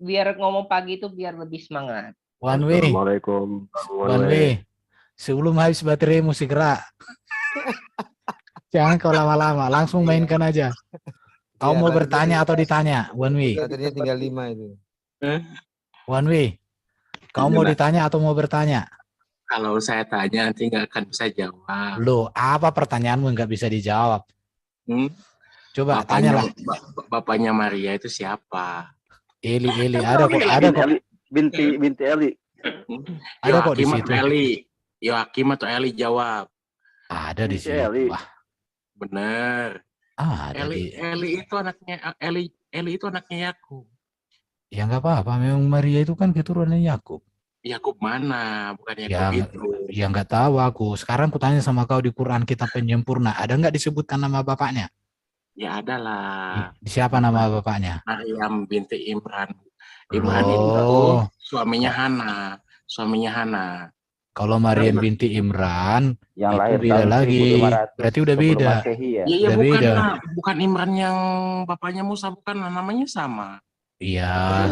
biar ngomong pagi itu biar lebih semangat. One way. Assalamualaikum. One way. Sebelum habis bateraimu segera. Jangan kau lama-lama, langsung mainkan aja. Kau mau bertanya atau ditanya? One way. Baterainya tinggal 5 itu. One way. Kau mau ditanya atau mau bertanya? Kalau saya tanya nanti nggak akan bisa jawab. Loh, apa pertanyaanmu nggak bisa dijawab? Coba tanyalah. Bapaknya Maria itu siapa? Eli, ada kok. Binti Eli. Ada kok di situ. Yoakim atau Eli jawab. Ada di situ. Wah. Bener. Eli itu anaknya Yakub. Ya nggak apa-apa. Memang Maria itu kan keturunan Yakub. Yakub mana? Bukan Yakub itu. Ya nggak tahu aku. Sekarang ku tanya sama kau di Quran kitab penyempurna. Ada nggak disebutkan nama bapaknya? Ya ada lah. Siapa nama bapaknya? Maryam binti Imran. Imran itu suaminya Hana. Kalau Maryam binti Imran, yang lahir beda lagi. Berarti udah beda. Iya, bukan Imran yang bapaknya Musa, bukan, namanya sama. Iya.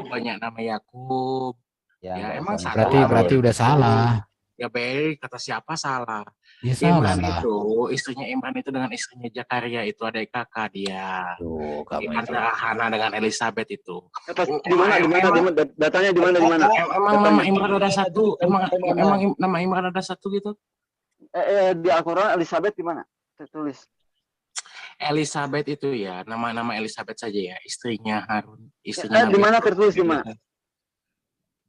Banyak nama Yakub. Ya emang salah. Berarti udah salah. Ya baik, kata siapa salah? Ya salah Imran lah. itu, istrinya Imran itu dengan istrinya Zakaria itu adik kakak dia. Antara Hana dengan Elizabeth itu. Di mana? Datanya di mana? Emang nama Imran ada satu? Emang nama Imran ada satu gitu? Di Al-Quran Elizabeth di mana? Tertulis. Elizabeth itu ya, nama Elizabeth saja ya, istrinya Harun. Di mana tertulis di mana?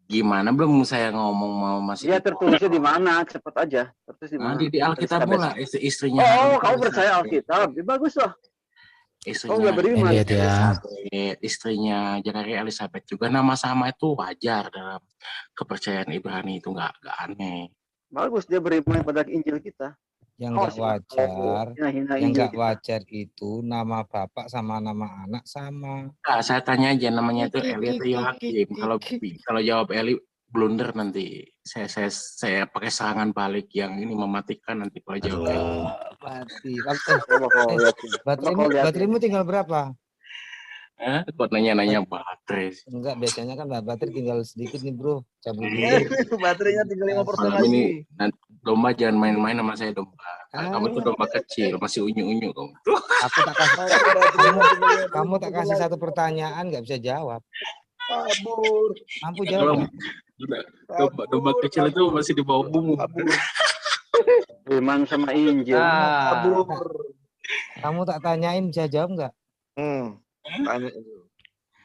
Gimana belum saya ngomong mau masih. Iya, tertulisnya di mana? Cepat aja. Tertulis di mana? Di Alkitab pula istrinya. Kamu percaya Alkitab? Bagus lah. Istrinya istrinya Zakaria Elizabeth juga nama sama itu wajar dalam kepercayaan Ibrani, itu nggak aneh. Bagus, dia beriman pada Injil kita. Yang nggak wajar itu nama bapak sama nama anak sama. Nah, saya tanya aja namanya itu Eli atau Yoakim. Kalau jawab Eli blunder nanti. Saya pakai serangan balik yang ini mematikan nanti kalau jawab Eli. Bateraimu tinggal berapa? Buat nanya baterai. Enggak, biasanya kan baterai tinggal sedikit nih bro. Cabut baterainya tinggal 5% lagi. Ini domba jangan main-main sama saya, domba. Kamu tuh domba kecil, masih unyu-unyu kamu. Kamu tak kasih satu pertanyaan nggak bisa jawab. Kabur. Mampu jawab. Domba kecil itu masih di bawah bumbu. Iman sama Injil. Kamu tak tanyain bisa jawab nggak?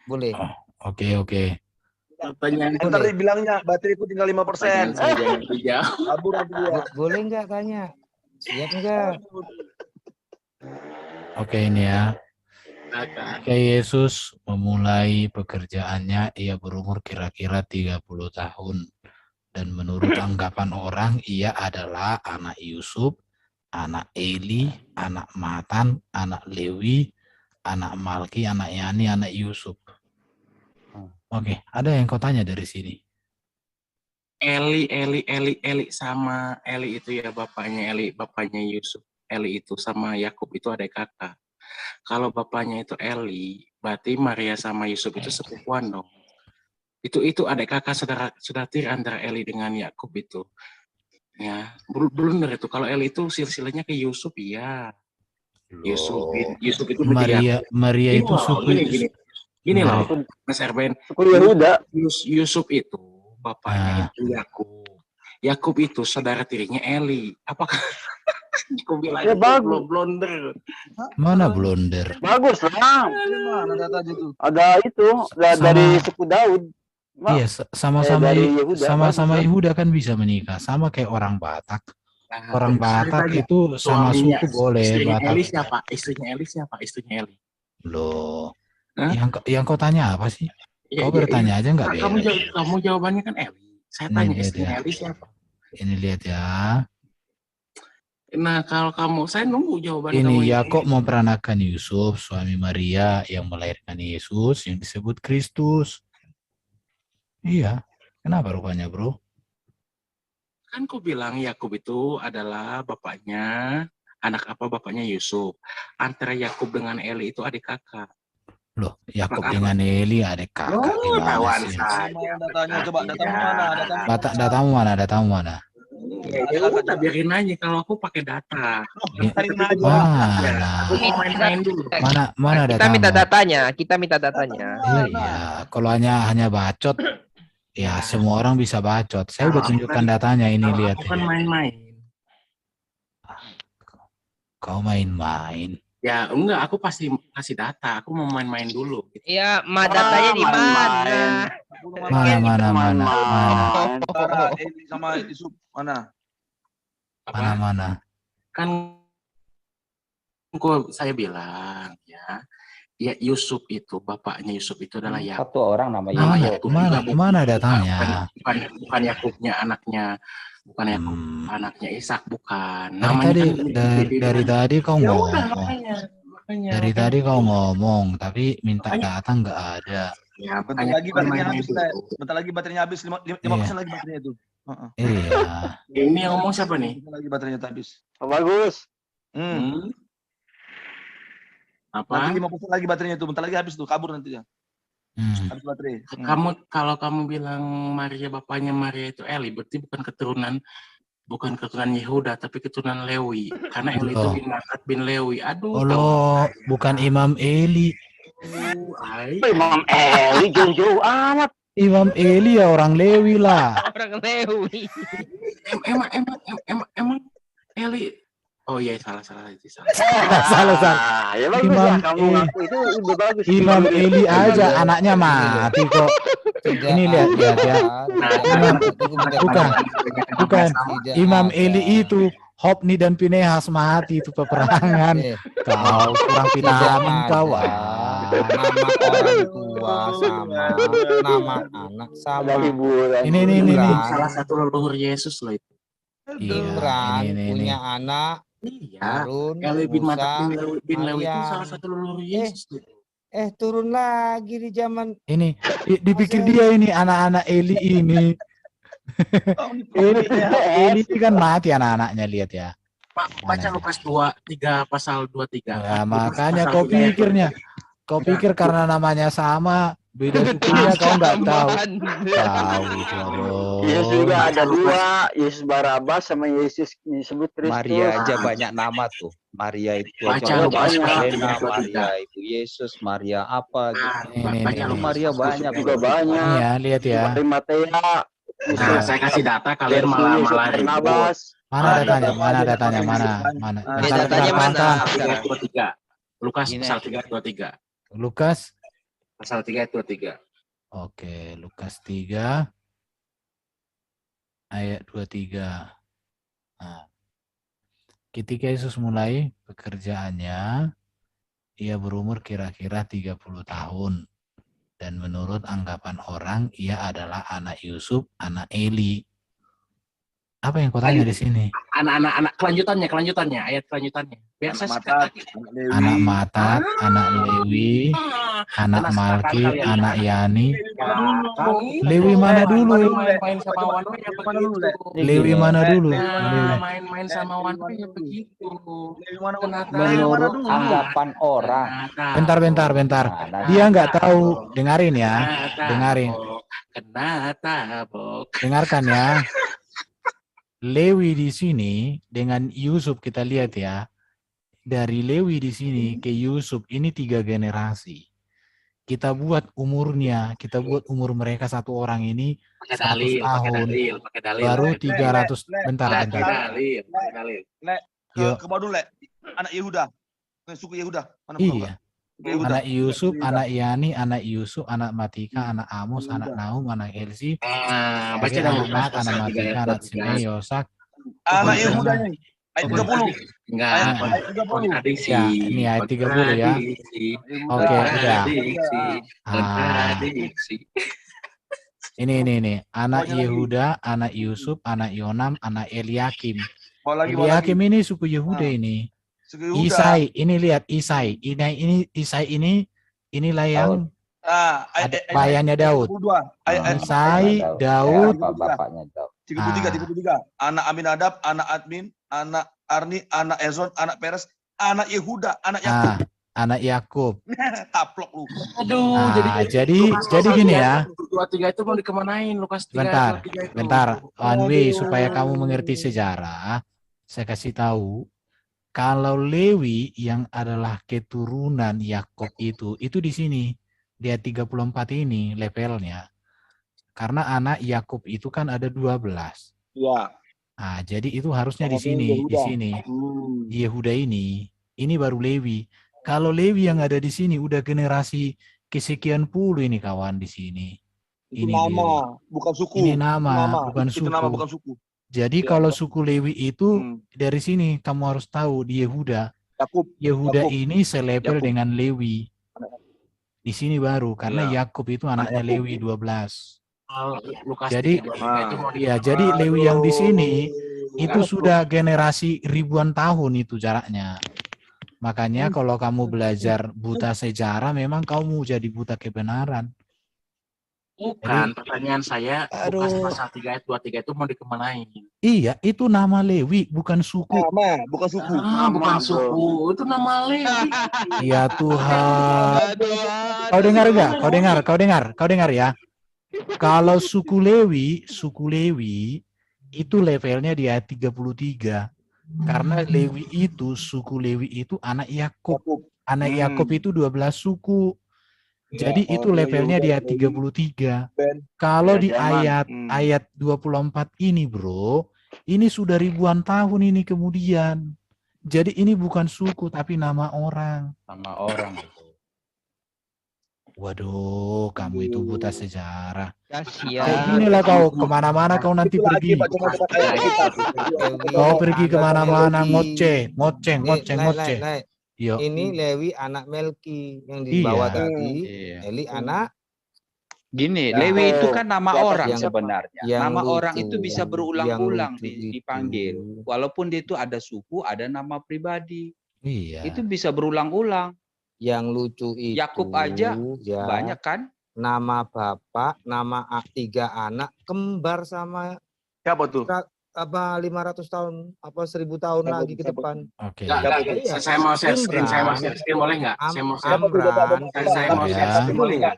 Boleh. Oke. Ntar dibilangnya bateraiku tinggal 5%. Kabur dia. Boleh nggak tanya? Siap nggak? Oke, ini ya. Yesus memulai pekerjaannya, ia berumur kira-kira 30 tahun. Dan menurut anggapan orang, ia adalah anak Yusuf, anak Eli, anak Matan, anak Lewi, anak Malki, anak Yani, anak Yusuf. Oke, ada yang kau tanya dari sini? Eli sama Eli itu ya bapaknya Yusuf. Eli itu sama Yakub itu adik kakak. Kalau bapaknya itu Eli, berarti Maria sama Yusuf itu sepupuan dong. Itu adik kakak saudara tiri antara Eli dengan Yakub itu. Ya, blunder itu. Kalau Eli itu silsilahnya ke Yusuf ya. Yusuf itu Maria itu suku gini loh, Mas Erben. Yusuf itu bapaknya itu Yakub. Yakub itu saudara tirinya Eli. Apakah aku bilang ya bagus blunder? Mana blunder? Bagus lah. Ada itu dari suku Daud. Iya, sama-sama Yehuda kan bisa menikah, sama kayak orang Batak. Orang Batak itu sama suku boleh. Istrinya Eli. Loh, yang kau tanya apa sih? Kau bertanya aja nggak beres. Kamu jawabannya kan Eli. Saya tanya istrinya Eli siapa? Ini lihat ya. Nah, kalau saya nunggu jawaban ini kamu. Yakub memperanakan Yusuf, suami Maria yang melahirkan Yesus yang disebut Kristus. Iya, kenapa rupanya bro? Kan ku bilang Yakub itu adalah bapaknya, bapaknya Yusuf. Antara Yakub dengan Eli itu adik kakak. Loh, Yakub dengan Eli adik kakak gimana sih? Mana datanya? Coba datamu mana? Datamu mana? Datamu mana? Ya udah biarin aja kalau aku pakai data. Mana? Aku mau main-main dulu. Mana Kita datamu? minta datanya. Kita minta datanya. Iya, kalau hanya bacot, ya semua orang bisa bacot. Saya udah tunjukkan datanya ini, lihat. Aku kan main-main. Kau main-main. Ya enggak, aku pasti kasih data. Aku mau main-main dulu. Iya, datanya di mana? Mana? Antara Eli sama Yusuf mana? Mana? Kan saya bilang ya Yusuf itu, bapaknya Yusuf itu adalah Yakub. Satu orang namanya Yusuf. Mana datanya? Bukan Yakubnya anaknya, bukan Yakub anaknya Ishak, bukan. Dari tadi kau Ya ngomong. udah, makanya. Dari tadi kau ngomong, tapi minta data nggak ada. Ya, Bentar lagi baterainya habis, bentar lagi baterainya habis, 5% lagi baterainya itu. Iya. Ini yang ngomong siapa nih? Bentar lagi baterainya habis. Bagus. Apa? Nanti 5% lagi baterainya itu, bentar lagi habis tuh, kabur nanti ya. Habis baterai. Kalau kamu bilang Maria bapaknya Maria itu Eli, berarti bukan keturunan Yehuda, tapi keturunan Lewi. Karena Eli itu bin Matat bin Lewi. Aduh. Oh, bukan Imam Eli. Imam Eli jauh-jauh amat. Imam Eli ya orang Lewi lah. Orang Lewi. Emang Eli. Oh iya, salah. Ya bagus ya, kamu ngaku itu udah bagus. Imam Eli aja anaknya mati kok. Ini lihat ya. Bukan. Imam Eli itu Hopni dan Pinehas mati itu peperangan. Kau kurang vitamin kau. Nama orang tua sama nama anak sama. Ini. Salah satu leluhur Yesus loh itu. Imran punya anak. Iya. Harun, Eli bin Matat bin Lewi itu Maryam. salah satu leluhur Yesus. Turun lagi di zaman. Ini dipikir dia ini anak-anak Eli ini. Eli kan mati anak-anaknya, lihat ya. Pak, baca Lukas 2:3 pasal 23. Ya, makanya kau pikir karena namanya sama, beda sukunya kau nggak tahu. Tahu itu. Yesus juga ada dua, Yesus Barabas sama Yesus disebut Kristus. Maria aja banyak nama tuh. Maria itu Baca Lukas Magdalena, Maria itu Yesus, Maria apa gitu. Baca Lukas Maria banyak juga banyak. Iya, lihat ya. Dari Matea. Nah, saya kasih data, kalian malah ribut. Mana datanya? Mana? Datanya mana? 3:23. Lukas pasal 3:23. Lukas Pasal 3:23. Oke, Lukas 3 ayat 23. Nah, ketika Yesus mulai pekerjaannya, ia berumur kira-kira 30 tahun. Dan menurut anggapan orang, ia adalah anak Yusuf, anak Eli. Apa yang kau tanya di sini? Anak kelanjutannya, ayat kelanjutannya. Biasa Anak Matat, anak Lewi, anak Malki, anak Yani. Lewi mana dulu? Main sama Wanwe ya begitu. Lewi mana dulu? Main sama Wanwe ya begitu. Menurut anggapan orang. Bentar. Dia nggak tahu. Dengarin ya. Dengarkan ya. Lewi di sini dengan Yusuf kita lihat ya. Dari Lewi di sini ke Yusuf ini 3 generasi. Kita buat umurnya, kita buat umur mereka satu orang ini 100 tahun. Baru 300. Bentar. Ke Badung, Le. Anak Yehuda. Suku Yehuda. Iya. Anak Yusuf, anak Yani, anak Yusuf, anak Matika, anak Amos, anak Nahum, anak Elsi, baca dong. anak Matika, anak Simei, Yosak. Anak Yehuda nih. Ayat 30. Enggak, kontradiksi. Ya, ini ayat 30 ya. Oke, udah. Ini. Anak Yehuda, anak Yusuf, anak Yonam, anak Eliakim. Eliakim ini suku Yehuda ini. Isai, ini lihat Isai. Ini Isai inilah yang bayannya Daud. Isai, Daud, bapaknya Daud. 33. Anak Aminadab, anak Admin, anak Arni, anak Ezron, anak Peres, anak Yehuda, anak Yakub. anak Yakub. Taplok lu. Aduh, Nah, jadi Lukas pasal gini 3 ya. 23 itu mau dikemanain Lukas 3 Bentar, 23 itu. bentar. One way supaya kamu mengerti sejarah, saya kasih tahu. Kalau Lewi yang adalah keturunan Yakub itu di sini. Dia 34 ini levelnya. Karena anak Yakub itu kan ada 12. Iya. Nah, jadi itu harusnya di Namanya sini, di Yehuda. sini. Yehuda ini baru Lewi. Kalau Lewi yang ada di sini udah generasi kesekian puluh ini kawan di sini. Itu Ini nama, Lewi. bukan suku. Ini nama, bukan Itu suku. nama bukan suku. Jadi Iya. kalau suku Lewi itu dari sini kamu harus tahu di Yehuda. Yakub. Yehuda Yakub. ini selevel Yakub. dengan Lewi. Di sini baru karena Iya. Yakub itu anaknya Lewi 12. Lukas Jadi 3 itu mau ya, jadi Lewi yang di sini itu sudah generasi ribuan tahun itu jaraknya. Makanya kalau kamu belajar buta sejarah memang kamu jadi buta kebenaran. Bukan, pertanyaan saya Lukas Aduh. pasal 3 ayat 23 itu mau dikemanain? Iya, itu nama Lewi, bukan suku. Nama, bukan suku. Bukan suku, itu nama Lewi. Ya Tuhan. Kau dengar enggak? Kau dengar ya. Kalau suku Lewi itu levelnya di ayat 33. Karena Lewi itu, suku Lewi itu anak Yakub. Anak Yakub itu 12 suku. Jadi itu levelnya di ayat 33. Kalau di ayat 24 ini bro, ini sudah ribuan tahun ini kemudian. Jadi ini bukan suku tapi nama orang. Sama orang. Waduh, kamu itu buta sejarah. Kasihan. Kayak ginilah kau, kemana-mana kau nanti pergi. Kau pergi kemana-mana ngoceh. Yo. Ini Lewi anak Melki yang di bawah tadi. Eli anak. Gini, Lewi itu kan nama orang yang- sebenarnya. yang Nama lucu, orang itu bisa berulang-ulang yang lucu dipanggil. itu. Walaupun dia itu ada suku, ada nama pribadi. Iya. Itu bisa berulang-ulang. Yang lucu itu. Yakub aja ya, banyak kan? Nama bapak, nama 3 anak kembar sama Siapa tuh? apa 500 tahun apa 1000 tahun lagi ke depan. Oke. Iya. Saya mau share screen, boleh nggak? Saya mau share Amran, saya mau Ya. share screen boleh nggak?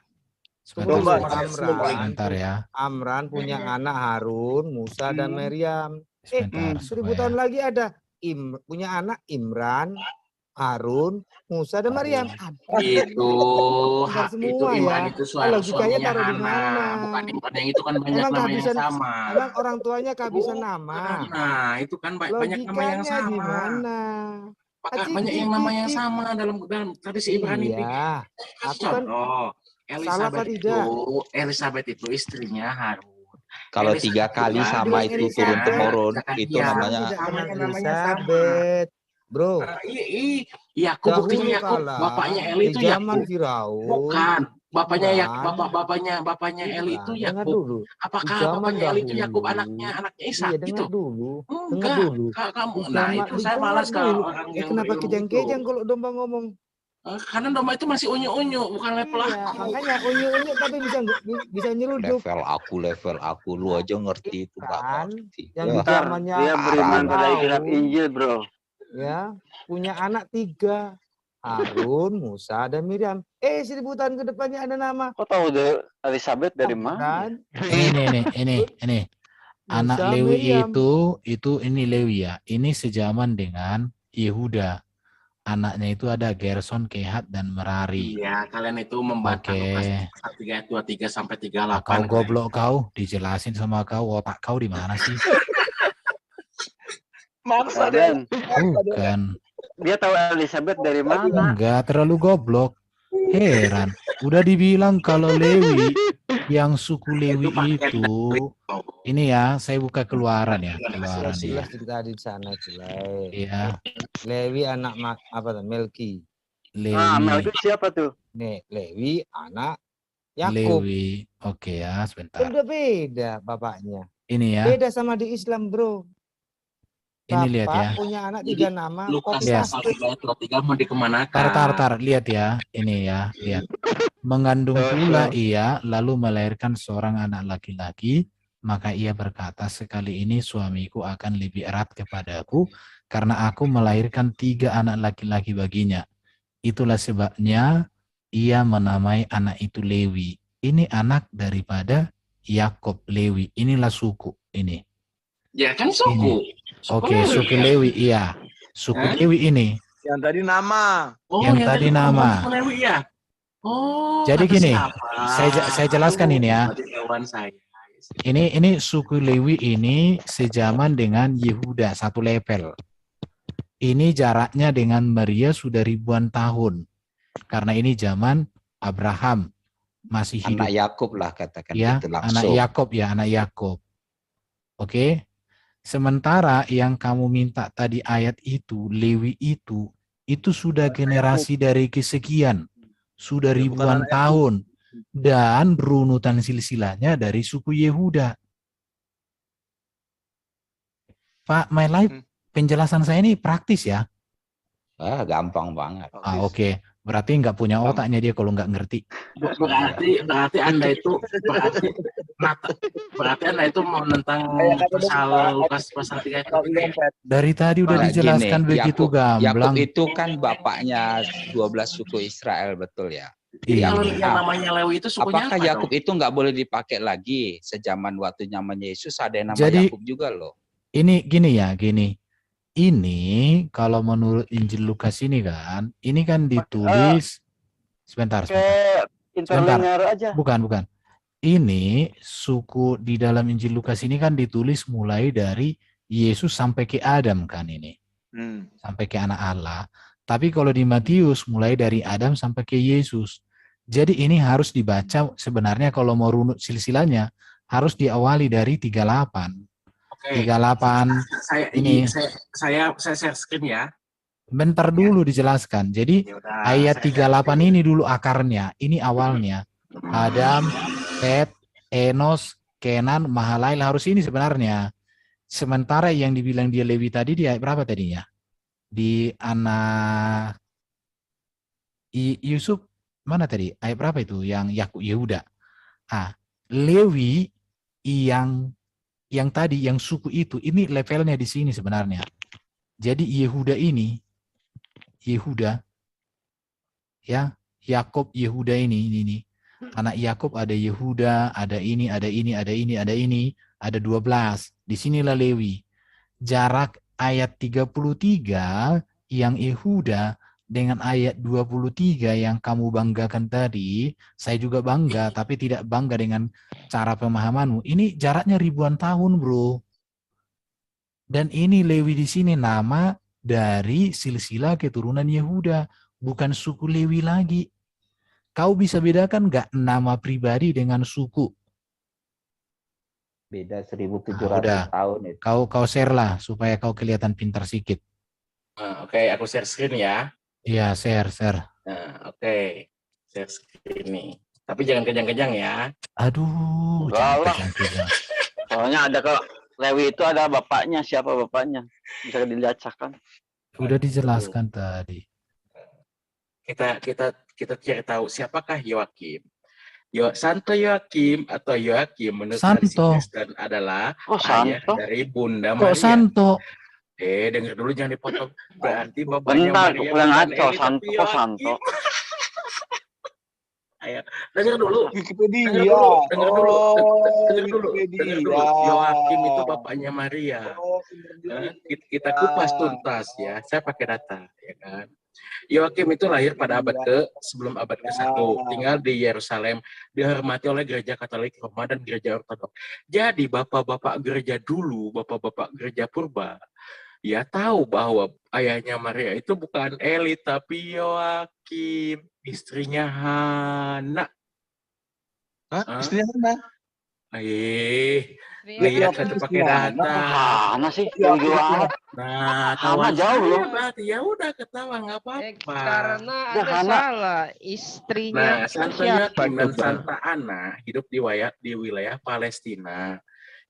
Sebentar, Amran. sebentar ya. Amran punya anak Harun, Musa dan Maryam. Sebentar. 1000 supaya- tahun lagi ada punya anak Imran, Harun, Musa dan Maryam. Itu Semua Imran ya. itu Logikanya suaminya taruh di Hana, mana? bukan Imran yang itu kan banyak Emang nama yang kehabisan- sama. Emang orang tuanya kehabisan nama. Nah, itu kan banyak nama yang Logikanya sama. gimana? Banyak yang nama yang sama dalam tradisi Ibrani. Iya. Aku kan Contoh, salah apa Elizabeth itu istrinya Harun. Kalau Elizabeth 3 kali juga sama bilang itu Elizabeth. turun-temurun, Jangan itu dia. namanya Sama yang namanya Elizabeth, bro. Yakub buktinya Dahulu Yakub, kala, bapaknya Eli di itu zaman Yakub. Firaun. Bukan, bapaknya Bukan. bapaknya Eli itu Dengar Yakub. dulu. Apakah Zaman bapaknya Eli itu dahulu. Yakub anaknya Isa Iya, gitu? dengar dulu. Dengar Enggak, dulu. kamu. Di Nah, zaman- itu saya dengar malas kalau dulu. orang yang Kenapa berilmu kejang-kejang itu. kalau domba ngomong? Karena domba itu masih unyu-unyu, bukan level Iya, aku. makanya unyu-unyu tapi bisa nyeruduk. level aku, lu aja ngerti itu nggak Kan, ngerti. yang Ya. di zamannya Dia beriman Firaun, pada kitab Injil, bro. ya, punya anak 3. Harun, Musa, dan Miriam. 1000 tahun ke depannya ada nama. Kok tahu deh Elizabeth dari mana? Amran, Ini. Anak Musa, Lewi Miriam. itu ini Lewi ya. Ini sejaman dengan Yehuda. Anaknya itu ada Gerson, Kehat, dan Merari. Iya, kalian itu membantah Oke. Lukas pasal 3 ayat 23 sampai Nah, 38. kau goblok kau, dijelasin sama kau, otak kau di mana sih? Maksa deh. Dan Bukan. dia tahu Elizabeth dari mana? Enggak, terlalu goblok. Heran. Udah dibilang kalau Lewi, yang suku Lewi itu, ini ya, saya buka keluaran ya. Keluaran ya. Jelas tadi di sana jelas. Iya, Lewi anak Melki. Lewi. Itu siapa tuh? Nih, Lewi anak Yakub. Lewi. Oke ya, sebentar. Kan udah beda bapaknya. Ini ya. Beda sama di Islam, bro. Ini lihat ya. Punya anak 3 nama. Lukas Copy Lihat. pasal paste. 3 ayat 23 mau dikemanakan? Tar, lihat ya. Ini ya, lihat. Mengandung pula ia, lalu melahirkan seorang anak laki-laki, maka ia berkata, sekali ini suamiku akan lebih erat kepadaku, karena aku melahirkan 3 anak laki-laki baginya. Itulah sebabnya ia menamai anak itu Lewi. Ini anak daripada Yakob, Lewi. Inilah suku ini. Ya kan suku. Oke, suku Lewi, iya. Suku Lewi ini. Yang tadi nama. Oh, yang tadi nama. suku Lewi ya. Oh, Jadi kata gini, siapa? saya jelaskan ini ya. Berarti kawan saya. Ini suku Lewi ini sejaman dengan Yehuda, satu level. Ini jaraknya dengan Maria sudah ribuan tahun. Karena ini zaman Abraham masih hidup. Anak Yakub lah katakan Ya, gitu langsung. anak Yakob ya, anak Yakob. Oke. Sementara yang kamu minta tadi ayat itu, Lewi itu sudah generasi dari kesekian. Sudah ribuan tahun. Dan berunutan silsilahnya dari suku Yehuda. Pak, my life, penjelasan saya ini praktis ya. Gampang banget. Oke. Berarti nggak punya otaknya dia kalau nggak ngerti. Berarti Anda itu berarti Anda itu mau tentang pasal Lukas pasal 3 itu. Dari tadi udah dijelaskan begitu gamblang. Yakub itu kan bapaknya 12 suku Israel, betul ya? Iya. Kalau yang namanya Lewi itu sukunya Apakah apa Yakub dong? itu nggak boleh dipakai lagi sejaman waktu namanya Yesus ada yang nama Jadi, Yakub juga loh. Ini gini ya, gini. Ini kalau menurut Injil Lukas ini kan, ini kan ditulis sebentar. Interlinear aja. Bukan. Ini suku di dalam Injil Lukas ini kan ditulis mulai dari Yesus sampai ke Adam kan ini. Sampai ke anak Allah. Tapi kalau di Matius mulai dari Adam sampai ke Yesus. Jadi ini harus dibaca sebenarnya kalau mau runut silsilahnya harus diawali dari 38. 38 saya share screen ya. Bentar dulu dijelaskan. Jadi Yaudah, ayat 38 ini dulu akarnya, ini awalnya. Adam, Set, Enos, Kenan, Mahalail harus ini sebenarnya. Sementara yang dibilang dia Lewi tadi di ayat berapa tadinya? Di anak Yusuf mana tadi? Ayat berapa itu? Yang Yakub Yehuda. Lewi yang tadi, yang suku itu, ini levelnya di sini sebenarnya. Jadi Yehuda ini, ya, Yakob Yehuda ini. Anak Yakob ada Yehuda, ada ini, ada 12. Di sinilah Lewi. Jarak ayat 33 yang Yehuda dengan ayat 23 yang kamu banggakan tadi, saya juga bangga, tapi tidak bangga dengan cara pemahamanmu. Ini jaraknya ribuan tahun, bro. Dan ini Lewi di sini nama dari silsilah keturunan Yehuda, bukan suku Lewi lagi. Kau bisa bedakan nggak nama pribadi dengan suku? Beda 1.700 tahun itu. Kau share lah supaya kau kelihatan pintar sedikit. Oke, aku share screen ya. Iya, share. Oke. Share screen nih. Tapi jangan kejang-kejang ya. Aduh, Enggak lah. kejang. Soalnya ada Lewi itu ada bapaknya, siapa bapaknya? Bisa dibacakan. Udah dijelaskan tadi. Kita cari tahu siapakah Yoakim. Santo Yoakim atau Yoakim menurut Santo. tradisi Kristen adalah ayah Santo? dari Bunda Kok Maria. Santo? Dengar dulu jangan dipotong. Berarti bapaknya Bentar, Maria kurang bukan ngaco. Eli, Santo tapi kok Yoakim. Santo? Ayo, dengar dulu. Wikipedia. Dengar dulu. Wikipedia. Yoakim itu bapaknya Maria. Kita kupas tuntas ya. Saya pakai data, ya kan. Yoakim itu lahir pada sebelum abad ke-1, tinggal di Yerusalem, dihormati oleh gereja Katolik Roma dan gereja Ortodok. Jadi bapak-bapak gereja dulu, bapak-bapak gereja purba, ya tahu bahwa ayahnya Maria itu bukan Eli tapi Yoakim, istrinya Hana. Istrinya mana? Lihat satu pakai data. Mana sih? Yang juara. Nah, Hana jauh loh. Berarti ya udah ketawa nggak apa-apa. Karena Ya, ada Hana. salah. Istrinya Nah, Santo siapa Yoakim dan coba? Santa Ana hidup di wilayah Palestina.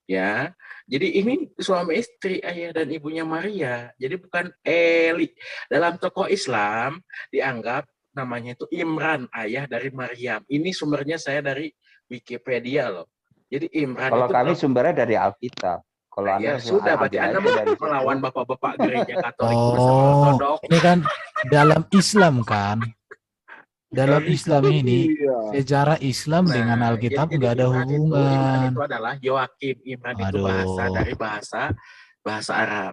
Ya, jadi ini suami istri ayah dan ibunya Maria. Jadi bukan Eli. Dalam tokoh Islam dianggap namanya itu Imran, ayah dari Maryam. Ini sumbernya saya dari Wikipedia loh. Jadi Imran Kalau itu kami sumbernya dari Alkitab. Kalau ya Anda sudah, berarti Anda ambil aja dari melawan bapak-bapak gereja Katolik Oh, bersama Ortodok. ini kan dalam Islam kan, dalam Islam ini Iya. sejarah Islam dengan Alkitab jadi nggak ada Imran itu hubungan. adalah Yoakim. Imran itu bahasa Aduh. dari bahasa Arab,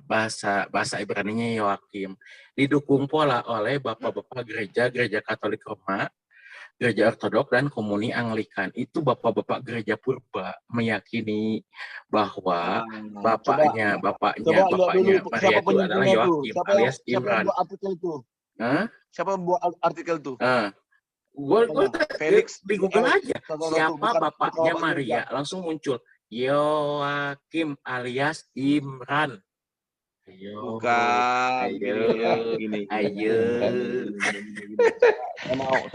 bahasa Ibraninya Yoakim. Didukung pula oleh bapak-bapak gereja Katolik Roma, gereja Ortodok, dan komuni Anglikan. Itu bapak-bapak gereja purba meyakini bahwa bapaknya Coba lihat dulu Maria siapa itu adalah penyusunnya tuh. Yoakim alias Siapa yang Imran. buat artikel itu? Hah? Siapa yang buat artikel itu? Gue Felix di Google aja siapa bukan bapaknya bapaknya Maria, langsung muncul Yoakim alias Imran. Bukan. Gini. Ayo.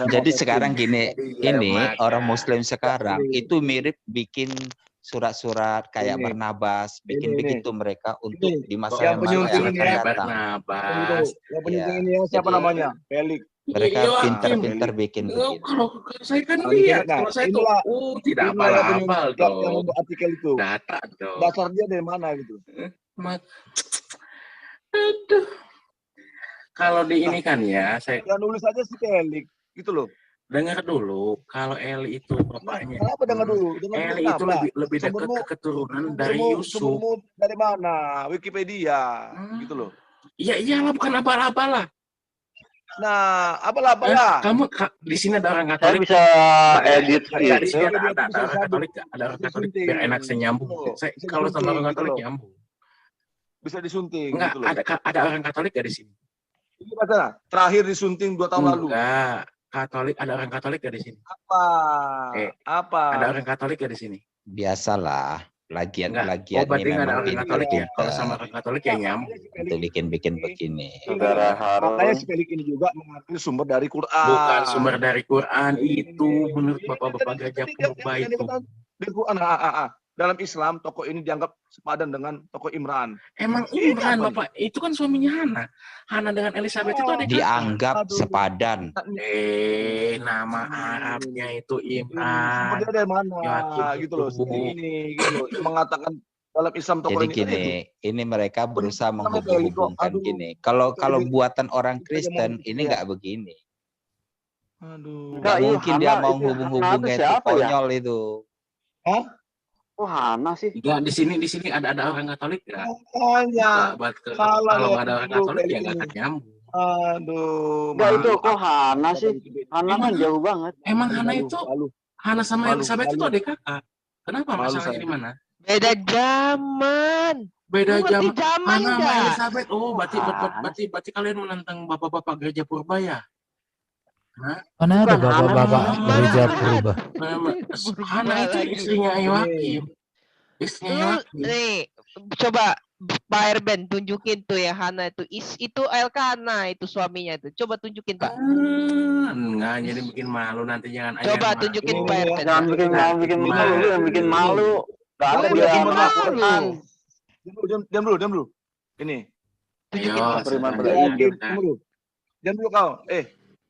Jadi sekarang gini, ini Maka. orang Muslim sekarang itu mirip bikin surat-surat kayak Ini. Barnabas, bikin Ini. begitu mereka untuk Ini. di masa Yang yang penyunting akan ini kayak datang. Barnabas. Yang penyunting ini siapa Jadi- namanya? Felix. Mereka Yoakim. pintar-pintar bikin begitu. Kalau saya kan Nah, lihat, nah, kalau saya inilah- tuh tidak Inilah yang abal-abal yang dong. membuat artikel itu. Data dong. Dasar dia dari mana gitu? Aduh. Kalau di ini kan ya, saya Yang nulis aja si Felix, gitu loh. dengar dulu. Kalau Eli itu bapaknya, Kenapa dengar dulu? Dengar Eli dulu itu kenapa? lebih dekat Sumbermu- ke keturunan dari Yusuf. Sumbermu dari mana? Wikipedia, gitu loh. Iya iyalah, bukan abal-abal lah. Nah, apalah. Kamu di sini ada orang Saya Katolik. bisa edit Enggak, di itu. sini ada Bisa orang sabit. Katolik, ada orang Katolik Disunting. biar enak saya nyambung. Bisa Kalau sama orang disunting, Katolik gitu loh. nyambung. Bisa disunting, Enggak, gitu loh. ada orang Katolik gak di sini? Ini kata terakhir disunting 2 tahun lalu. Enggak. Katolik, ada orang Katolik gak di sini? Apa? Ada orang Katolik gak di sini? Biasalah, lagian-lagian Oh, berarti ini nggak ada memang orang Katolik ya? Kalau pintar sama orang Katolik ya nyambung. untuk bikin-bikin begini. Saudara Harun. Makanya si Felix ini juga mengambil sumber dari Quran. Bukan sumber dari Quran itu menurut bapak-bapak gereja purba itu. Di Quran, dalam Islam tokoh ini dianggap sepadan dengan tokoh Imran. Emang Imran bapak itu kan suaminya Hana. Hana dengan Elizabeth itu ada kakak. Dianggap Aduh. sepadan. Nama Arabnya itu Sumber Imran. dia dari mana? Yakin Gitu loh, itu. seperti ini, gitu loh. Mengatakan dalam Islam tokoh Jadi ini. gini, ini mereka berusaha Aduh. menghubung-hubungkan gini. Kalau buatan orang Kristen ini Iya. nggak begini. Aduh. Nggak iya, mungkin Hana dia mau itu- hubung-hubung Hana itu itu siapa ya? konyol itu. Oh, Hana sih. Enggak, di sini ada orang Katolik enggak? Makanya. Salah Kalau ya, nggak ada orang itu, Katolik ya Felix nggak ini. akan nyambung. Aduh. Enggak, itu malu. kok Hana sih? Hana kan jauh banget. Emang Hana Malu, itu malu. Hana sama Malu, Elizabeth itu malu. adik kakak. Kenapa Malu masalahnya saya. di mana? Beda zaman. Beda Lu ngerti jam. zaman Hana sama nggak? Elizabeth. Oh, berarti kalian menentang bapak-bapak gereja purba ya? Mana ada Bukan, Hana bapak-bapak sama. gereja purba? Hana itu istrinya Yoakim. Istrinya Lu Yoakim. nih coba Pak Erben tunjukin tuh ya Hana itu itu Elkana itu suaminya itu. Coba tunjukin Pak. Enggak, jadi bikin malu nanti jangan Coba malu. tunjukin Ini Pak ya, Erben. Jangan bikin malu, lu yang bikin malu. Gak ada Lu dia bikin melakukan. malu. Diam dulu. Ini. Tunjukin Ayo, Pak. Beriman silakan. beriman. Diam dulu. Diam dulu kau.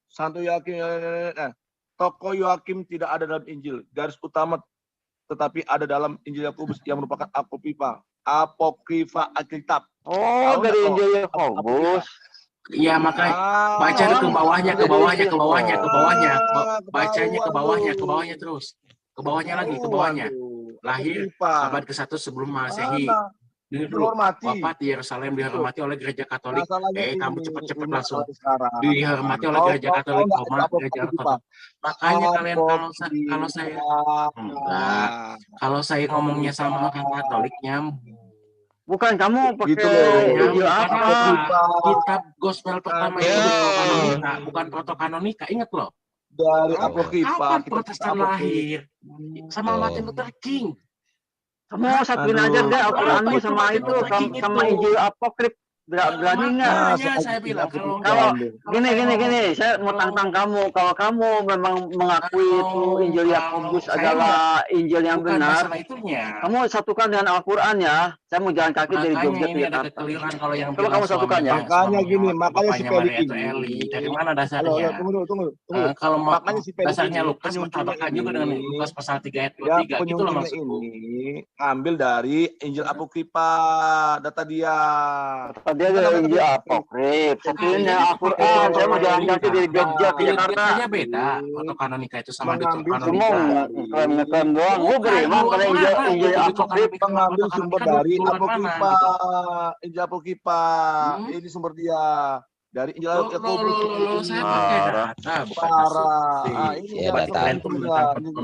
Santo Yoakim. Tokoh Yoakim tidak ada dalam Injil. Garis utama tetapi ada dalam Injil Yakobus yang merupakan apokrifa Alkitab. Oh, Tahu dari nggak, Injil kok? Yakobus. Iya, makanya baca tuh ke bawahnya. Bacanya ke bawahnya terus. Ke bawahnya lagi, ke bawahnya. Lahir abad ke-1 sebelum Masehi. Ini dulu, Dihormati. wafat di Yerusalem dihormati oleh gereja Katolik. Masalahnya Kamu ini, cepet-cepet ini langsung. sekarang. Dihormati oleh Kau- gereja kau Katolik nggak Roma, apa-apa, gereja Pak. Ortodok. Makanya kalian kalau saya enggak, kalau saya ngomongnya sama orang Katolik nyambung. Bukan, kamu pakai Gitu loh. Injil Karena apa? kitab gospel pertama itu protokanonika, bukan protokanonika. Ingat loh. Dari Kapan apokrifa. Protestan lahir? Sama Martin Luther King. Kamu satuin aja deh Al-Quranmu sama itu, sama Injil Apokrif. Berani nggak? Makanya saya bilang Kalau gini, saya mau tantang kamu. Kalau kamu memang mengakui itu Injil Yakobus saya adalah Injil yang bukan benar, masalah itunya. kamu satukan dengan Al-Quran ya. Saya mau jalan kaki dari Makanya Jogja ini ke ada Jakarta. kekeliruan kalau yang Coba bilang kamu satukan ya. Makanya gini, makanya si bapaknya Felix Maria itu ini. Eli. Dari mana Halo, dasarnya? tunggu. Kalau Makanya si Felix dasarnya ini, Lukas penyuntingnya menambahkan juga ini, dengan Lukas pasal 3 ayat Ya, 23. Gitu loh penyuntingnya maksudku. ini ambil dari Injil Apokrifa, data dia. dia dari Injil apokrif. Satunya Al-Quran. Saya mau jalan-jalan dari Jogja ke Jakarta. Aja beda. Protokanonika itu sama Semua Deuterononika. ngeklaim doang. Gue beriman pada Injil apokrif. Mengambil sumber dari Apokripa. Injil Apokripa. Ini sumber dia. Dari Injil Yakobus. Saya pakai data, bukan Ya,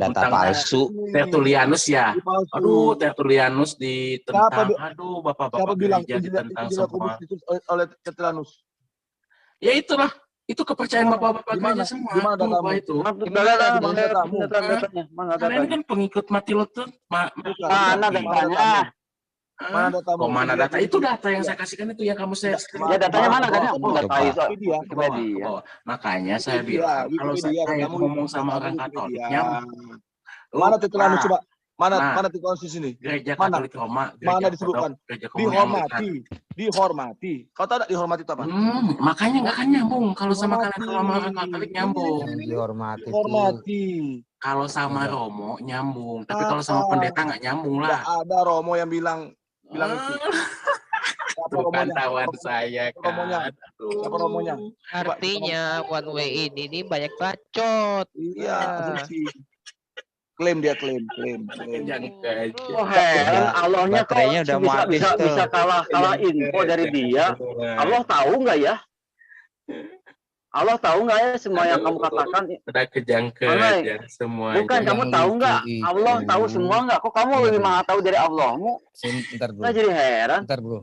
data palsu. Tertullianus ya. Aduh, Tertullianus tentang, aduh, bapak-bapak Siapa bilang gereja tentang Injil Yakobus semua. itu oleh Tertullianus? Ya itulah, itu kepercayaan bapak-bapak gereja semua. Gimana Tuh, datamu? Pak, itu. Kalian kan pengikut Mati Luther. Mana datanya? Mana datamu? Oh, mana data? Itu data yang saya kasihkan itu yang kamu share. Ya datanya mana kan? Aku nggak tahu itu. Wikipedia. Wikipedia. Makanya saya bilang, kalau saya ngomong sama orang Katolik, Mana Tertullianus coba? Mana Nah. Tertullianus di sini? Gereja Mana? Katolik Roma, Mana gereja disebutkan? Ortodoks, gereja Komunitas. Dihormati. Kau tahu tak dihormati itu apa? Makanya nggak akan nyambung. Kalau sama kalian kalau sama orang Katolik nyambung. Yang dihormati itu. Hormati. Kalau sama Romo nyambung, tapi kalau sama pendeta nggak nyambung Nggak lah. ada Romo yang bilang itu. Siapa Tuh kan Romonya? tawan saya Siapa Romonya? kan. Aduh. Siapa Romonya? Artinya one way ini banyak bacot. Iya, asumsi. Klaim dia klaim. Jangan aja. Oh heran, Allahnya kok Baterainya udah mau habis tuh. bisa kalah info dari dia. Allah tahu nggak ya? Allah tahu nggak ya semua yang kamu katakan? Udah kejang-kejang semuanya. Bukan, kamu tahu nggak? lucu Allah itu. tahu semua nggak? Kok kamu lebih maha tahu dari Allahmu? Bentar bro. Nggak jadi heran. Bentar bro.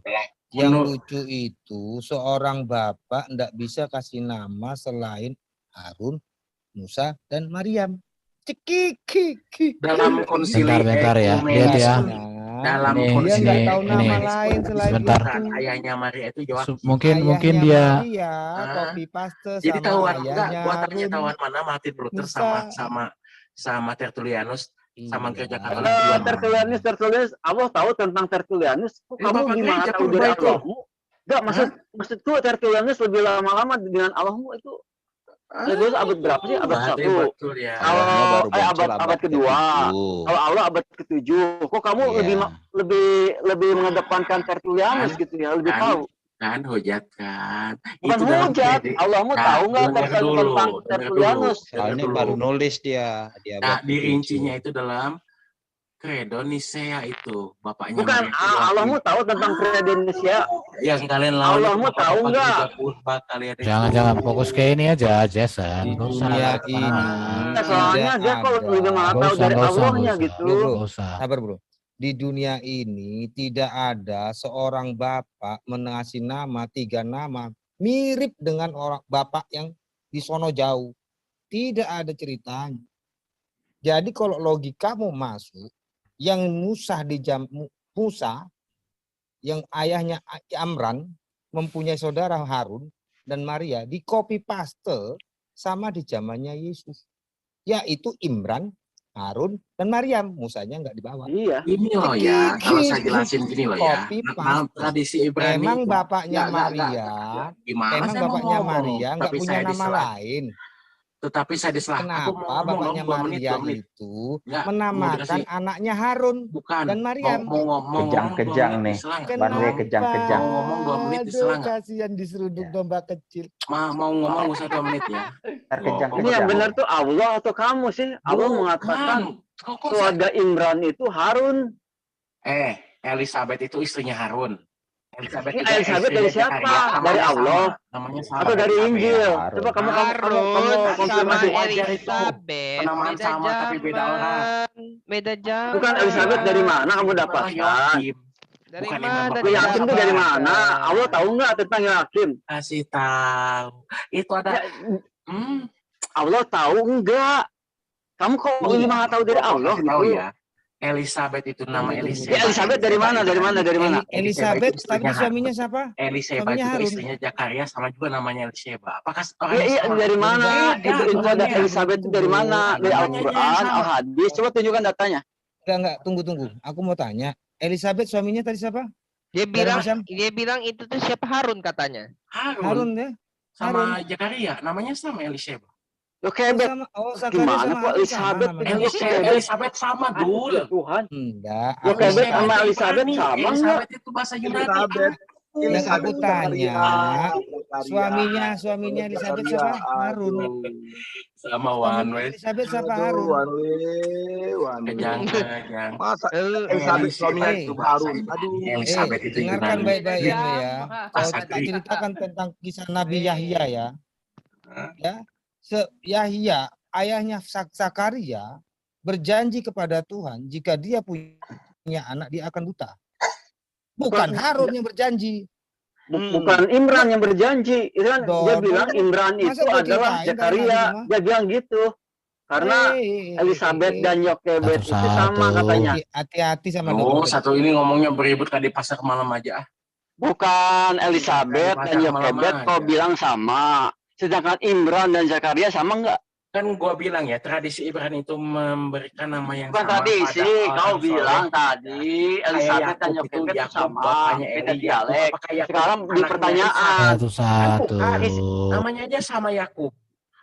Yang lucu itu seorang bapak ndak bisa kasih nama selain Harun, Musa, dan Maryam. Cekiki. Dalam konsili Bentar ya. ekumenis, Lihat ya. dalam Ini, Dia konsili nggak tahu nama ini. lain selain Sebentar. itu. ayahnya Maria itu Yohakim. Mungkin Ayahnya dia Maria, Hah? copy paste Jadi sama tahuan enggak ayahnya buatannya Harun. tahuan mana Martin Luther Musa. sama Tertullianus sama gereja Katolik Iya. Tertullianus, Allah tahu tentang Tertullianus. Kok Ini kamu Bapak gimana gereja tahu purba dari itu. Allahmu? Enggak, maksudku Tertullianus lebih lama-lama dengan Allahmu itu. Tertullianus abad berapa sih? Abad Berarti 1. betul ya. Kalau baru muncul abad kedua. ke-7. Kalau Allah abad ke-7. Kok kamu Iya. lebih mengedepankan Tertullianus gitu ya, lebih Kan, tahu. Kan hujat kan. Bukan dalam hujat, kredit. Allahmu Nah, tahu nggak dengar dulu, tentang dengar Tertullianus? dulu. Soalnya baru nulis dia. Nah, dirincinya itu dalam Credo Nicea itu bapaknya. Bukan, Maria Allahmu tahu tentang Indonesia. yang kalian lawan. Allahmu itu tahu bapak-bapak nggak? gereja purba kalian itu. Jangan fokus ke ini aja, Jason. Di Nggak usah. dunia ini Nah, soalnya dia kok lebih maha Nggak tahu usah, dari nggak usah, Allahnya nggak usah. gitu. Bro, Nggak usah. sabar bro. Di dunia ini tidak ada seorang bapak mengasih nama 3 nama mirip dengan orang bapak yang di sono jauh. Tidak ada ceritanya. Jadi kalau logikamu masuk, yang Musa Musa yang ayahnya Amran mempunyai saudara Harun dan Maria di copy paste sama di zamannya Yesus, yaitu Imran, Harun, dan Maryam. Musanya nggak dibawa. Iya. Ini loh ya, kalau saya jelasin gini loh ya. Copy Dalam paste. tradisi Ibrani. Memang itu- bapaknya Nggak, Maria, Gimana memang saya mau bapaknya ngomong, Maria nggak tapi punya saya nama diselah. lain. Tetapi saya diselah. Aku Kenapa mau ngomong bapaknya dong, 2 menit, Maria 2 menit. itu Nggak, mau menamakan dikasih. anaknya Harun Bukan. dan Maryam? Mau ngomong Kejang-kejang 2 menit nih. diselah nggak? One way kejang-kejang. Mau ngomong 2 menit diselah Aduh, nggak? kasihan diseruduk domba kecil. Mau ngomong usah 2 menit ya. Ini yang benar tuh Allah atau kamu sih? Allah mengatakan Kok keluarga Imran itu Harun. Elizabeth itu istrinya Harun. Elizabeth Ini juga Elizabeth istrinya dari siapa? Zakaria. Namanya Dari sama. Allah? Namanya sama. Atau dari Elizabeth. Injil? Harun. Coba kamu Harun sama konfirmasi. wajar itu. Elizabeth Penamaan beda sama, tapi beda orang. zaman. Beda zaman. Bukan Elizabeth dari mana kamu Itulah dapatkan? Yoakim. Dari Bukan mana? Imam Dari Yakin itu dari siapa? mana? Allah tahu nggak tentang Yakin? Kasih tahu. Itu ada. Allah tahu enggak? Kamu kok lebih maha tahu dari Allah Kasih tahu gitu? ya. Elizabeth itu nama Ya, Elizabeth. Elizabeth dari mana? Dari mana? Dari mana? Elizabeth, itu tapi istrinya suaminya siapa? Elizabeth Suaminya itu Harun. istrinya Zakaria sama juga namanya Elizabeth. Apakah orang Iya, yang iya, sama? dari mana? Beda, Itu info ada namanya. Elizabeth itu dari mana? Dari Namanya Al-Quran, yang sama. Al-Hadis. Coba tunjukkan datanya. Enggak, tunggu. Aku mau tanya. Elizabeth suaminya tadi siapa? Dia bilang itu tuh siapa Harun katanya. Harun, Harun ya? sama Zakaria, namanya sama Elizabeth. Oke, Bet. Zakaria Gimana sama kok Harun Elizabeth sama namanya. Elizabeth sama dul. Tuhan. Enggak. Ya, aku- Elizabeth sama Elizabeth Ibrani. sama nggak? Elizabeth itu bahasa Yunani. Elizabeth. Yang aku Elizabeth tanya, Zakaria. suaminya Elizabeth Zakaria, siapa? Harun. aduh. Sama Suaminya Wanwe. Elizabeth siapa? Aduh, Harun. Wanwe. Kejang-kejang. Masa Eh, Elizabeth suaminya eh, itu Harun. Aduh. Elizabeth itu dengarkan Ibrani. baik-baik ini ya. Kau tak Asatri. ceritakan tentang kisah Nabi Yahya ya. Hah? Ya, Yahya, ayahnya Zakaria berjanji kepada Tuhan jika dia punya anak dia akan buta. Bukan Harun yang berjanji. Bukan Imran yang berjanji. Itu kan dia Dong, bilang Imran masa itu gua adalah ceritain dalam Zakaria. hadis mah? Dia bilang gitu. Karena Elizabeth dan Yokebed itu sama katanya. Hati-hati sama Oh, dokter. satu ini ngomongnya beribut kayak di pasar malam aja. Bukan Elizabeth dan Yokebed kau bilang sama. Sedangkan Imran dan Zakaria sama enggak? Kan gua bilang ya, tradisi Ibrani itu memberikan nama yang Bukan sama tradisi, pada kau orang bilang soleh. tadi Elizabeth dan Yakub itu Yokebed itu Yakub, sama. bapaknya Beda Eli, dialek. apakah Yakub Sekarang di anaknya pertanyaan. Satu-satu. namanya aja sama Yakub.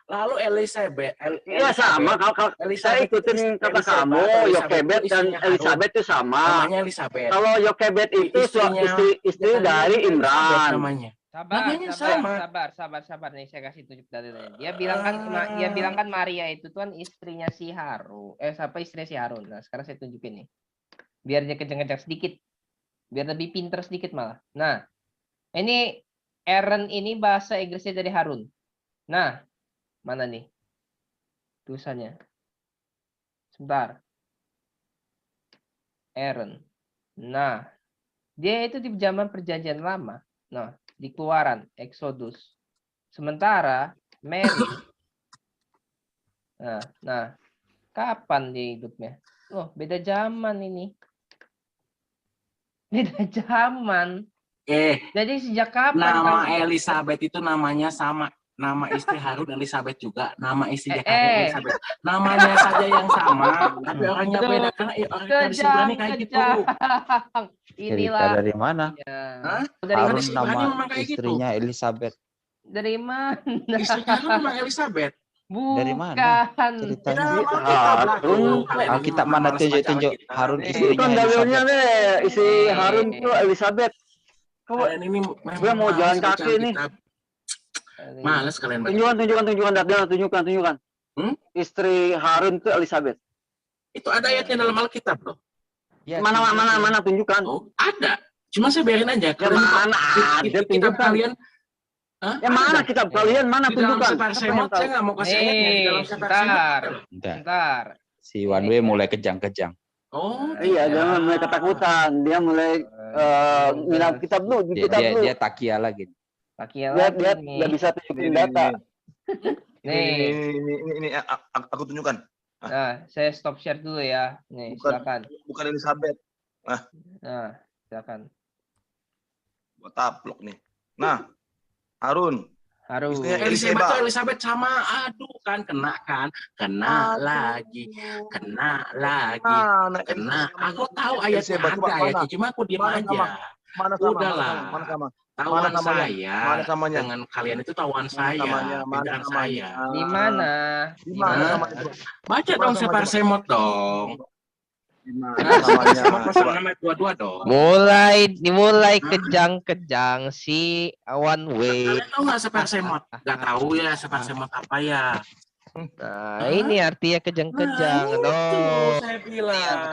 Lalu Elizabeth, Iya sama, kalau saya ikutin kata kamu, Yokebed dan Elizabeth itu sama. Namanya Elizabeth. Kalau Yokebed itu istri dari Imran. Namanya. Sabar, Namanya sabar. Nih saya kasih tunjuk dalilnya. Dia bilang kan Maria itu tuh istrinya si Harun. Siapa istrinya si Harun? Nah, sekarang saya tunjukin nih. Biar dia kencang-kencang sedikit. Biar lebih pinter sedikit malah. Nah, ini Aaron ini bahasa Inggrisnya dari Harun. Nah, mana nih tulisannya? Sebentar. Aaron. Nah, dia itu di zaman perjanjian lama. Nah, di Keluaran, Exodus. Sementara Mary, nah, kapan dia hidupnya? Oh, beda zaman ini. Beda zaman. Jadi sejak kapan? Nama Elizabeth itu namanya sama. Nama istri Harun Elizabeth juga. Nama istri Zakaria Elizabeth. Namanya saja yang sama, tapi orangnya beda. Karena orang tradisi Ibrani kayak gitu. Inilah. Dari mana? Hah? Dari Harun tradisi Ibrani nama memang kayak gitu. istrinya Elizabeth. Dari mana? Istri Harun memang Elizabeth. Bukan. Dari mana? Di Ceritanya. dalam Alkitab lah. Alkitab mana tunjuk-tunjuk Harun Itu istrinya kan dalilnya Elizabeth. deh, istri Harun itu Elizabeth. Kalian ini Gue mau jalan kaki nih. Males kalian. Tunjukkan. Istri Harun itu Elizabeth. Itu ada ayatnya dalam Alkitab loh. Ya, Mana tunjukkan. Oh, ada. Cuma saya biarin aja. Yang mana ada Kitab tunjukkan. kalian. Yang mana kitab kalian? Mana Di dalam tunjukkan. Sefer Semot saya nggak mau kasih ayatnya. Di dalam Sefer Semot. Sebentar. Si Wanwe mulai kejang-kejang. Oh, Iya, dia mulai ketakutan. Dia mulai minat kitab dulu. Dia takia lagi. Dia nggak bisa tunjukin data. Ini aku tunjukkan. Nah, saya stop share dulu ya. Nih, silakan. Bukan Elizabeth. Nah, silakan. Buat taplok nih. Nah, Harun. Istrinya Elizabeth sama. Aduh kan kena lagi. Aku tahu ayatnya ada ayatnya, cuma aku diam aja. Udahlah. Tawan saya dengan kalian itu tawan saya, pindahan saya. Di mana? Baca dong Sefer Semot dong. Namanya 22 dong. Mulai kejang-kejang si One Way. Kalian tahu nggak Sefer Semot? Nggak tahu ya Sefer Semot apa ya? Nah, ini artinya kejang-kejang dong. Saya bilang.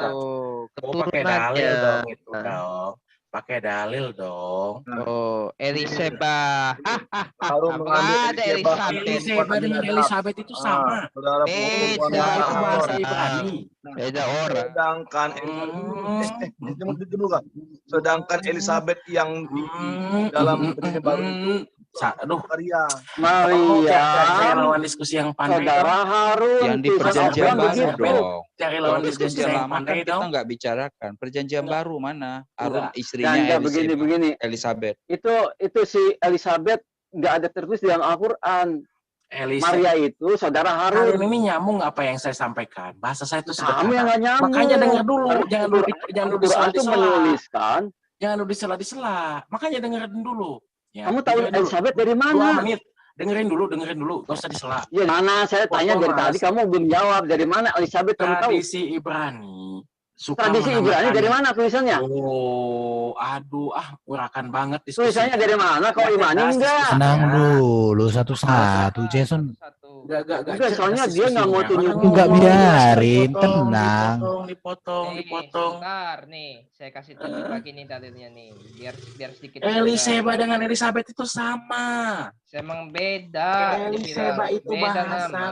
Pakai dalil dong itu dong. Pakai dalil dong. Oh, Elizabeth. Ada Elizabeth dengan Elizabeth itu sama. Beda. Itu bahasa Ibrani. Beda orang. Sedangkan Elizabeth yang dalam perjanjian baru Aduh, Maria. Saya lawan diskusi yang pandai. Saudara Harun. Yang di perjanjian baru dong. Cari lawan diskusi yang pandai kita dong. nggak bicarakan perjanjian baru mana Harun istrinya Enggak, begini. Elizabeth. Itu si Elizabeth nggak ada tertulis di dalam Al-Quran. Maria itu saudara Harun. Kalian ini nyambung apa yang saya sampaikan? Bahasa saya itu Kamu yang nggak nyambung. Makanya dengar dulu. Jangan dulu menuliskan. Jangan dulu disela-disela. Makanya dengerin dulu. Ya, kamu tahu Elizabeth dari mana? 2 menit. Dengerin dulu. Gak usah disela. Ya mana? Saya tanya dari tadi kamu belum jawab. Dari mana Elizabeth kamu tahu? Tradisi Ibrani suka Tradisi Ibrani menamakan. dari mana tulisannya? Oh, aduh, urakan banget diskusi. Tulisannya dari mana? Kau imani enggak? Tenang Ya. dulu satu-satu, Jason. Enggak, soalnya dia nggak mau tunjukin. Enggak, biarin, dipotong, tenang. dipotong. Sebentar nih, saya kasih tunjuk lagi nih dalilnya nih, biar sedikit. Eliseba dengan Elizabeth itu sama. Emang beda. Eliseba dibilang. itu Beda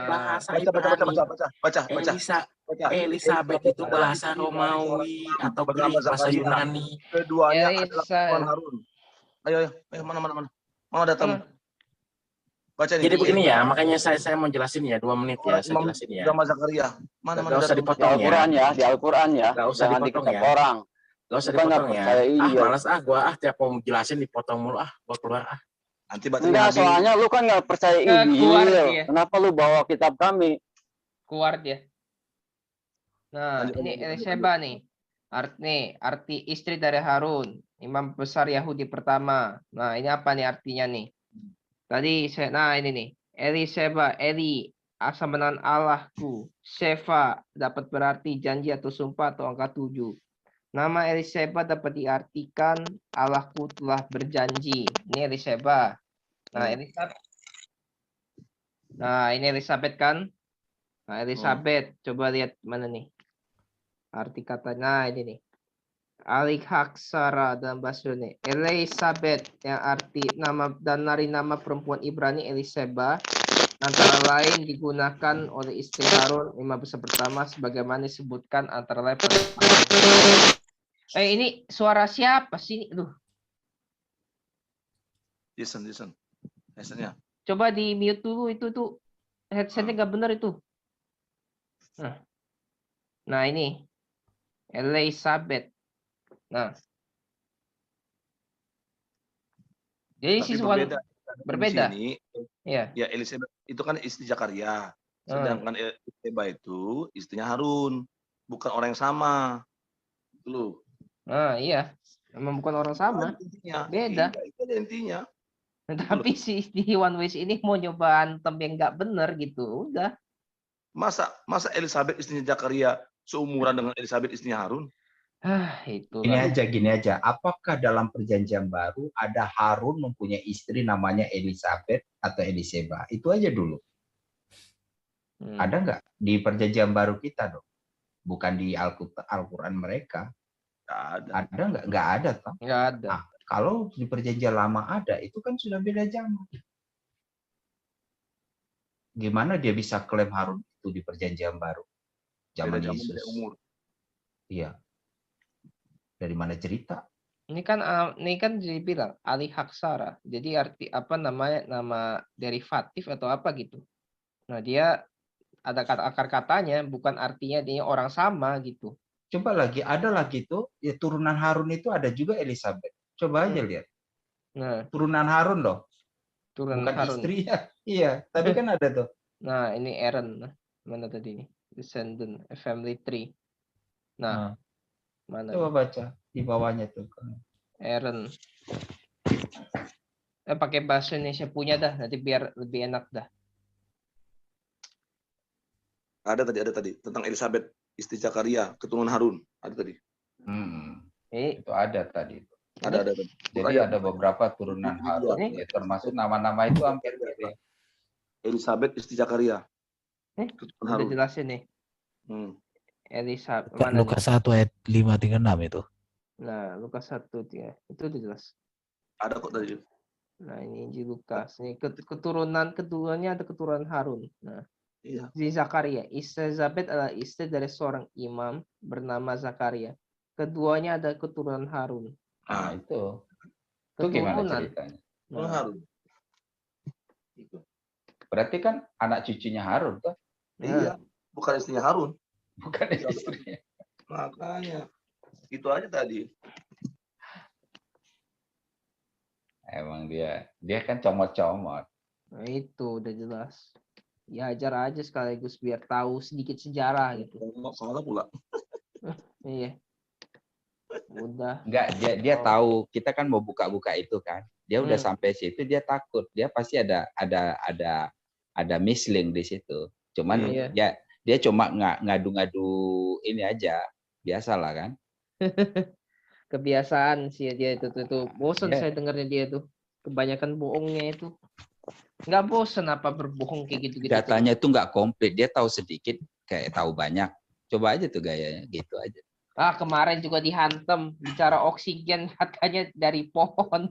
bahasa Baca, Ibrani. baca. Elisabeth itu bahasa Romawi atau Bernama Greek, bahasa Zakaria. Yunani. Keduanya adalah Elisa. keturunan Harun. Ayo, mana. Mana datamu? Baca nih. Jadi begini ya, makanya saya mau jelasin ya, 2 menit ya, saya jelasin ya. Bernama Zakaria. Mana Gak usah Di dipotong ya. Al-Quran ya, di Al-Quran ya. Gak usah Jangan dipotong dikecap ya. orang. Gak usah Bukan dipotong nggak ya. percaya iya. Malas gua tiap mau jelasin dipotong mulu gua keluar Nanti baterainya Enggak, habis. soalnya lu kan nggak percaya Keluar Injil. dia. Kenapa lu bawa kitab kami? Keluar dia. Nah, Lanjut, ini lanjut, Eliseba nih. Arti istri dari Harun, imam besar Yahudi pertama. Nah, ini apa nih artinya nih? Nah ini nih. Eliseba, Eli, asal menahan Allahku. Sheva dapat berarti janji atau sumpah atau angka 7. Nama Eliseba dapat diartikan Allahku telah berjanji. Ini Eliseba. Nah, ini Elizabeth kan? Nah, Elizabeth, coba lihat mana nih? Arti katanya ini nih. Alihaksara dalam bahasa Yunani. Elizabeth yang arti nama dan dari nama perempuan Ibrani Eliseba antara lain digunakan oleh istri Harun imam besar pertama sebagaimana disebutkan antara lain ini suara siapa sih? Aduh. Jason. Headsetnya. Coba di mute dulu itu tuh headsetnya nggak benar itu. Nah ini Elizabeth. Nah, jadi Tapi siswa berbeda. Di sini, Ya. ya Elisabeth itu kan istri Zakaria. Sedangkan Elisabeth itu istrinya Harun, bukan orang yang sama. Itu loh. Iya. Memang bukan orang sama. Intinya. Beda. Iya, itu ada intinya. Tapi si Iwan Wis ini mau nyoba antem yang nggak bener gitu. Udah. Masa Elisabeth istrinya Zakaria seumuran dengan Elisabeth istrinya Harun? Itu. Gini aja. Apakah dalam perjanjian baru ada Harun mempunyai istri namanya Elizabeth atau Eliseba? Itu aja dulu. Ada nggak di perjanjian baru kita dong? Bukan di Al-Quran mereka. Nggak ada. Ada nggak? Nggak ada kan? Nggak ada. Nah, kalau di perjanjian lama ada, itu kan sudah beda zaman. Gimana dia bisa klaim Harun itu di perjanjian baru? Zaman Yesus. Umur. Iya. Dari mana cerita? Ini kan dibilang alihaksara. Jadi arti apa namanya, nama derivatif atau apa gitu. Nah, dia ada akar katanya, bukan artinya dia orang sama gitu. Coba ada lagi tuh, ya turunan Harun itu ada juga Elizabeth. Coba aja lihat. Nah, turunan Harun loh. Turunan Bukan Harun. istrinya. Iya, tapi kan ada tuh. Nah, ini Aaron. Mana tadi nih? Descendant, family tree. Nah, mana? Coba baca di bawahnya tuh. Aaron. Pakai bahasa Indonesia punya dah, nanti biar lebih enak dah. Ada tadi tentang Elizabeth istri Zakaria keturunan Harun. Ada tadi. Itu ada tadi. Ada. Jadi ada beberapa turunan Harun, ya, termasuk nama-nama itu hampir mirip. Elizabeth istri Zakaria. Udah Harun. jelasin nih. Elizabeth. Kan Lukas 1 ayat 5-6 itu. Nah, Lukas 1 dia. Itu udah jelas. Ada kok tadi. Nah, ini Injil Lukas. Ini keturunan keduanya ada keturunan Harun. Nah, iya. Di Zakaria. Elizabeth adalah istri dari seorang imam bernama Zakaria. Keduanya ada keturunan Harun. Nah, itu gimana ceritanya? Harun. Berarti kan anak cucunya Harun kan? Iya, bukan istrinya Harun. Bukan istrinya. Makanya itu aja tadi. Emang dia kan comot-comot. Nah, itu udah jelas. Ya ajar aja sekaligus biar tahu sedikit sejarah gitu. Salah pula. Iya. Udah. Enggak, dia tahu kita kan mau buka-buka itu kan. Dia udah sampai situ, dia takut. Dia pasti ada mislink di situ. Cuman dia cuma ngadu-ngadu ini aja. Biasalah kan. Kebiasaan sih dia itu tuh. Bosan Ya. saya dengarnya dia tuh. Kebanyakan bohongnya itu. Nggak bosan apa berbohong kayak gitu-gitu. Datanya itu nggak komplit. Dia tahu sedikit, kayak tahu banyak. Coba aja tuh gayanya, gitu aja. Kemarin juga dihantam bicara oksigen katanya dari pohon.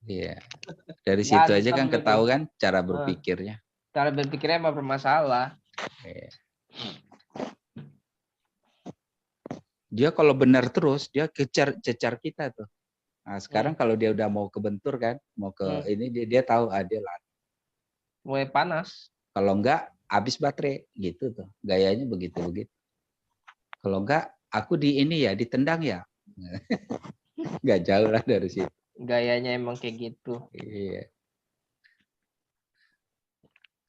Iya. Dari situ aja kan Dihantam ketahui itu. kan cara berpikirnya. Cara berpikirnya emang bermasalah. Iya. Dia kalau benar terus, dia cecar kita tuh. Nah, sekarang kalau dia udah mau kebentur kan, mau ke ini dia tahu dia lari. Mulai panas. Kalau enggak habis baterai gitu tuh. Gayanya begitu-begitu. Kalau enggak aku di ini ya, ditendang ya. Enggak jauh lah dari situ. Gayanya emang kayak gitu. Iya.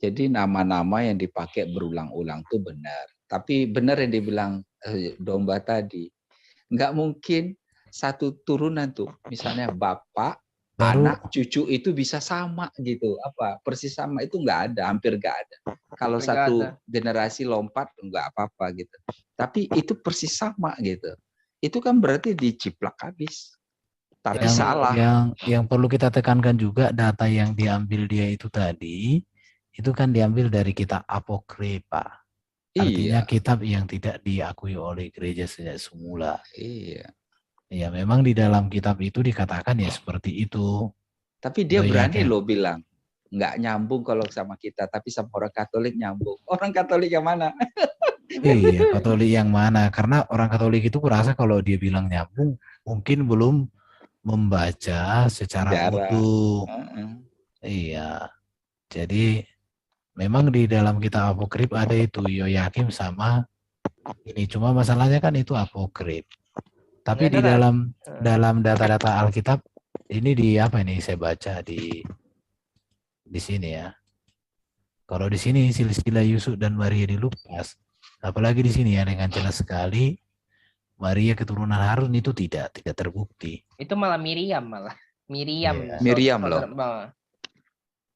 Jadi nama-nama yang dipakai berulang-ulang tuh benar. Tapi benar yang dibilang domba tadi. Enggak mungkin satu turunan tuh. Misalnya bapak, anak, cucu itu bisa sama gitu. Persis sama itu enggak ada, hampir enggak ada. Kalau satu generasi lompat enggak apa-apa gitu. Tapi itu persis sama gitu. Itu kan berarti diciplak habis. Tapi salah. Yang perlu kita tekankan juga data yang diambil dia itu tadi, itu kan diambil dari kitab Apokripa. Artinya kitab yang tidak diakui oleh gereja sejak semula. Iya. Ya memang di dalam kitab itu dikatakan ya seperti itu. Tapi dia berani loh bilang, nggak nyambung kalau sama kita, tapi sama orang Katolik nyambung. Orang Katolik yang mana? Iya, Katolik yang mana? Karena orang Katolik itu kurasa kalau dia bilang nyambung, mungkin belum membaca secara utuh. Iya. Jadi memang di dalam kitab Apokrif ada itu Yoyakim sama ini. Cuma masalahnya kan itu Apokrif. Tapi di dalam data-data Alkitab ini di apa ini saya baca di sini ya. Kalau di sini silsilah Yusuf dan Maria di Lukas, apalagi di sini ya dengan jelas sekali Maria keturunan Harun itu tidak terbukti. Itu malah Miriam malah. Miriam loh.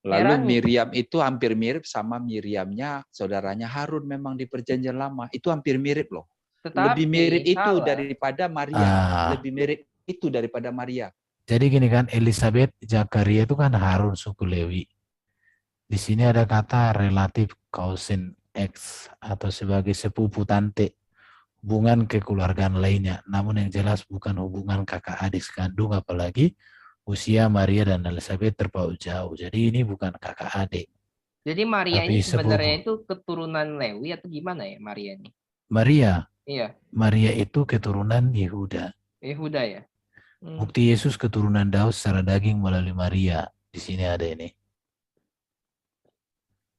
Lalu Miriam itu hampir mirip sama Miriamnya saudaranya Harun memang di Perjanjian Lama. Itu hampir mirip loh. Lebih mirip itu daripada Maria. Lebih mirip itu daripada Maria. Jadi gini kan, Elizabeth Zakaria itu kan Harun suku Lewi. Di sini ada kata relatif cousin X atau sebagai sepupu tante. Hubungan kekeluargaan lainnya. Namun yang jelas bukan hubungan kakak adik sekandung, apalagi usia Maria dan Elizabeth terpaut jauh. Jadi ini bukan kakak adik. Jadi Maria ini sebenarnya itu keturunan Lewi atau gimana ya Maria ini? Maria? Iya. Maria itu keturunan Yehuda. Yehuda ya? Bukti Yesus keturunan Daud secara daging melalui Maria. Di sini ada ini.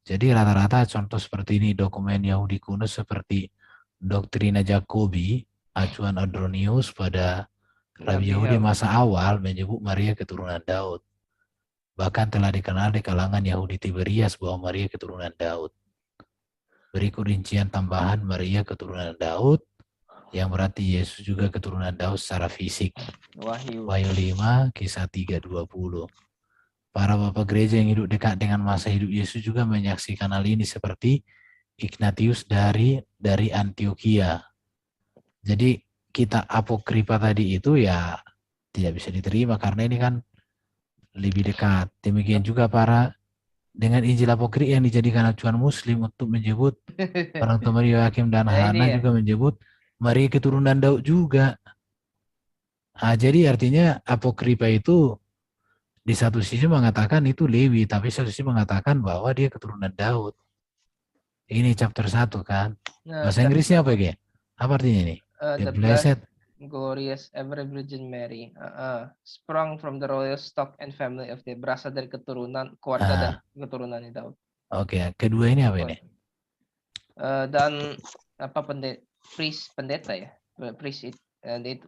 Jadi rata-rata contoh seperti ini dokumen Yahudi kuno seperti Doktrina Jacobi, acuan Adronius pada Rabi Yahudi masa awal menyebut Maria keturunan Daud. Bahkan telah dikenal di kalangan Yahudi Tiberias bahwa Maria keturunan Daud. Berikut rincian tambahan Maria keturunan Daud, yang berarti Yesus juga keturunan Daud secara fisik. Wahyu 5, Kisah 3:20. Para bapak gereja yang hidup dekat dengan masa hidup Yesus juga menyaksikan hal ini seperti Ignatius dari Antioquia. Jadi kitab Apokripa tadi itu ya tidak bisa diterima karena ini kan lebih dekat. Demikian juga dengan Injil Apokrif yang dijadikan acuan Muslim untuk menyebut orang tua Maria Yoyakim dan Hana juga menyebut Maria keturunan Daud juga. Nah, jadi artinya Apokripa itu di satu sisi mengatakan itu Lewi, tapi satu sisi mengatakan bahwa dia keturunan Daud. Ini chapter 1 kan. Bahasa Inggrisnya apa ya? Apa artinya ini? The blessed glorious ever Virgin Mary, sprung from the royal stock and family of the, berasal dari keluarga dan keturunan Daud. Oke, kedua ini apa ini? Dan apa pendeta ya, priest itu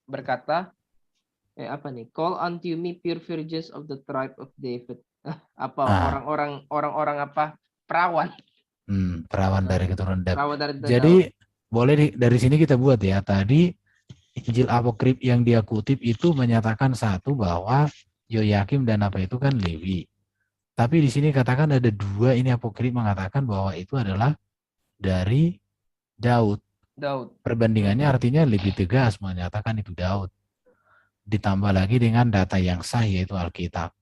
berkata, apa nih? Call unto me pure virgins of the tribe of David. Apa orang-orang apa? Perawan. Perawan dari keturunan Daud. Jadi boleh dari sini kita buat ya. Tadi Injil Apokrif yang dia kutip itu menyatakan satu bahwa Yoyakim dan apa itu kan Lewi. Tapi di sini katakan ada dua ini Apokrif mengatakan bahwa itu adalah dari Daud. Daud. Perbandingannya artinya lebih tegas menyatakan itu Daud. Ditambah lagi dengan data yang sah yaitu Alkitab.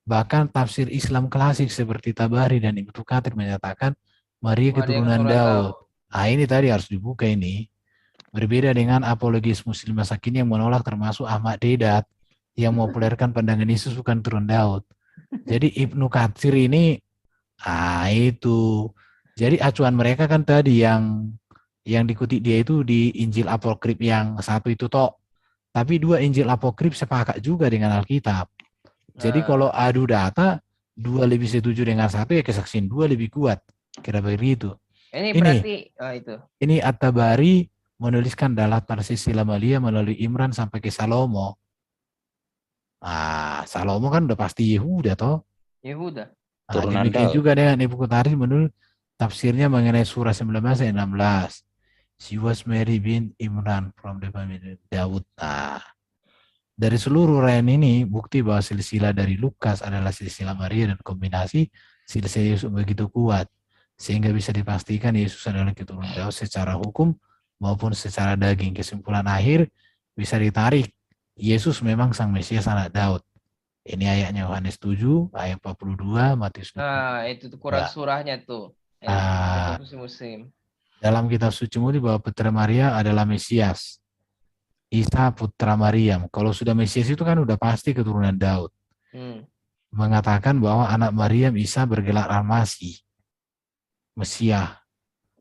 Bahkan tafsir Islam klasik seperti Tabari dan Ibnu Katsir menyatakan Maria keturunan Daud. Ini tadi harus dibuka ini. Berbeda dengan apologis Muslim masa kini yang menolak, termasuk Ahmad Deedat yang mempopulerkan pandangan Yesus bukan turun Daud. Jadi Ibnu Katsir ini itu. Jadi acuan mereka kan tadi yang dikutip dia itu di Injil Apokrif yang satu itu toh. Tapi 2 Injil Apokrif sepakat juga dengan Alkitab. Jadi kalau adu data 2 lebih setuju dengan 1 ya kesaksian 2 lebih kuat. Kira begitu. Ini berarti itu. Ini At-Tabari menuliskan dalam Silsilah Amalia melalui Imran sampai ke Salomo. Salomo kan udah pasti Yehuda toh. Yehuda. Demikian juga dengan Ibnu Katsir menurut tafsirnya mengenai surah 19 ayat 16. She was Mary bin Imran from the family Daud. Dari seluruh rayaan ini bukti bahwa silsilah dari Lukas adalah silsilah Maria dan kombinasi silsilah Yesus begitu kuat sehingga bisa dipastikan Yesus adalah keturunan Daud secara hukum maupun secara daging. Kesimpulan akhir bisa ditarik, Yesus memang sang Mesias anak Daud. Ini ayatnya Yohanes 7, ayat 42, Matius 20. Itu Quran surahnya tuh. Muslim. Dalam kitab suci Muti bahwa putra Maria adalah Mesias. Isa putra Maryam. Kalau sudah Mesias itu kan udah pasti keturunan Daud. Mengatakan bahwa anak Maryam Isa bergelar Al-Masih. Mesias.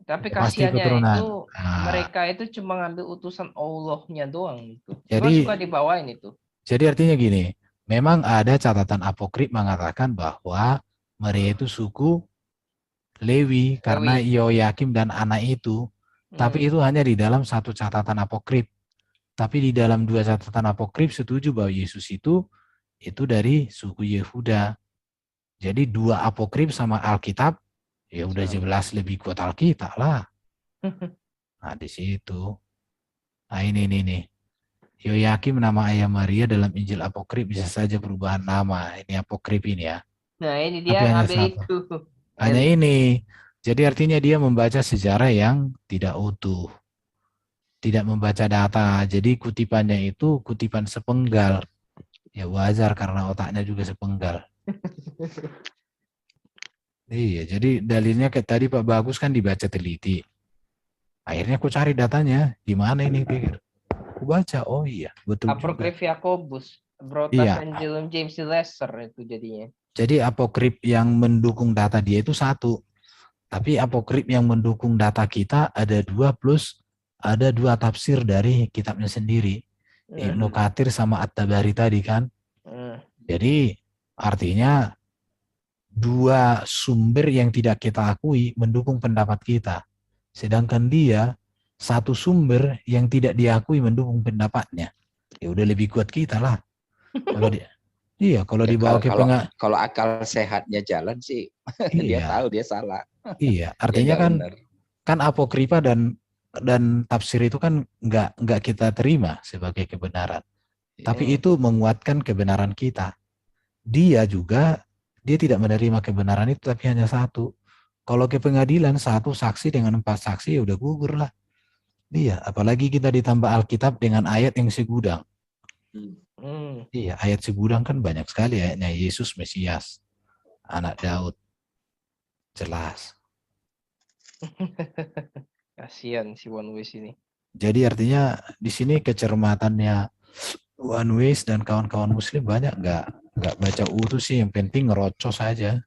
Tapi kasihannya itu mereka itu cuma ngambil utusan Allahnya doang gitu. Jadi suka dibawain itu. Jadi artinya gini, memang ada catatan apokrif mengatakan bahwa Maria itu suku Lewi karena Yoyakim dan anak itu. Tapi itu hanya di dalam satu catatan apokrif. Tapi di dalam 2 catatan apokrif setuju bahwa Yesus itu dari suku Yehuda. Jadi 2 apokrif sama Alkitab ya udah jelas lebih kuat Alkitab lah. Di situ. Ini. Yoyakim nama ayah Maria dalam Injil Apokrif bisa saja perubahan nama. Ini Apokrif ini ya. Nah ini dia ngambil itu. Hanya ini. Jadi artinya dia membaca sejarah yang tidak utuh. Tidak membaca data. Jadi kutipannya itu kutipan sepenggal. Ya wajar karena otaknya juga sepenggal. Iya, jadi dalilnya kayak tadi Pak Bagus kan dibaca teliti. Akhirnya aku cari datanya, di mana ini pikir. Aku baca, oh iya, betul Apokrif Yakobus, Brotas Angelum James Lesser itu jadinya. Jadi apokrif yang mendukung data dia itu 1. Tapi apokrif yang mendukung data kita ada 2 plus ada 2 tafsir dari kitabnya sendiri. Ibnu Katsir sama At-Tabari tadi kan. Jadi artinya 2 sumber yang tidak kita akui mendukung pendapat kita. Sedangkan dia 1 sumber yang tidak diakui mendukung pendapatnya. Ya udah lebih kuat kita lah. Kalau dia kalau dibawa ke kalau akal sehatnya jalan sih dia tahu dia salah. Iya, artinya kan apokrifa dan tafsir itu kan enggak kita terima sebagai kebenaran. Tapi itu menguatkan kebenaran kita. Dia tidak menerima kebenaran itu tapi hanya 1. Kalau ke pengadilan 1 saksi dengan 4 saksi ya udah gugur lah. Iya, apalagi kita ditambah Alkitab dengan ayat yang segudang. Iya, ayat segudang kan banyak sekali ayatnya Yesus Mesias, anak Daud. Jelas. Kasihan si One Ways ini. Jadi artinya di sini kecermatannya One Ways dan kawan-kawan Muslim banyak nggak baca utuh sih, yang penting ngerocos saja.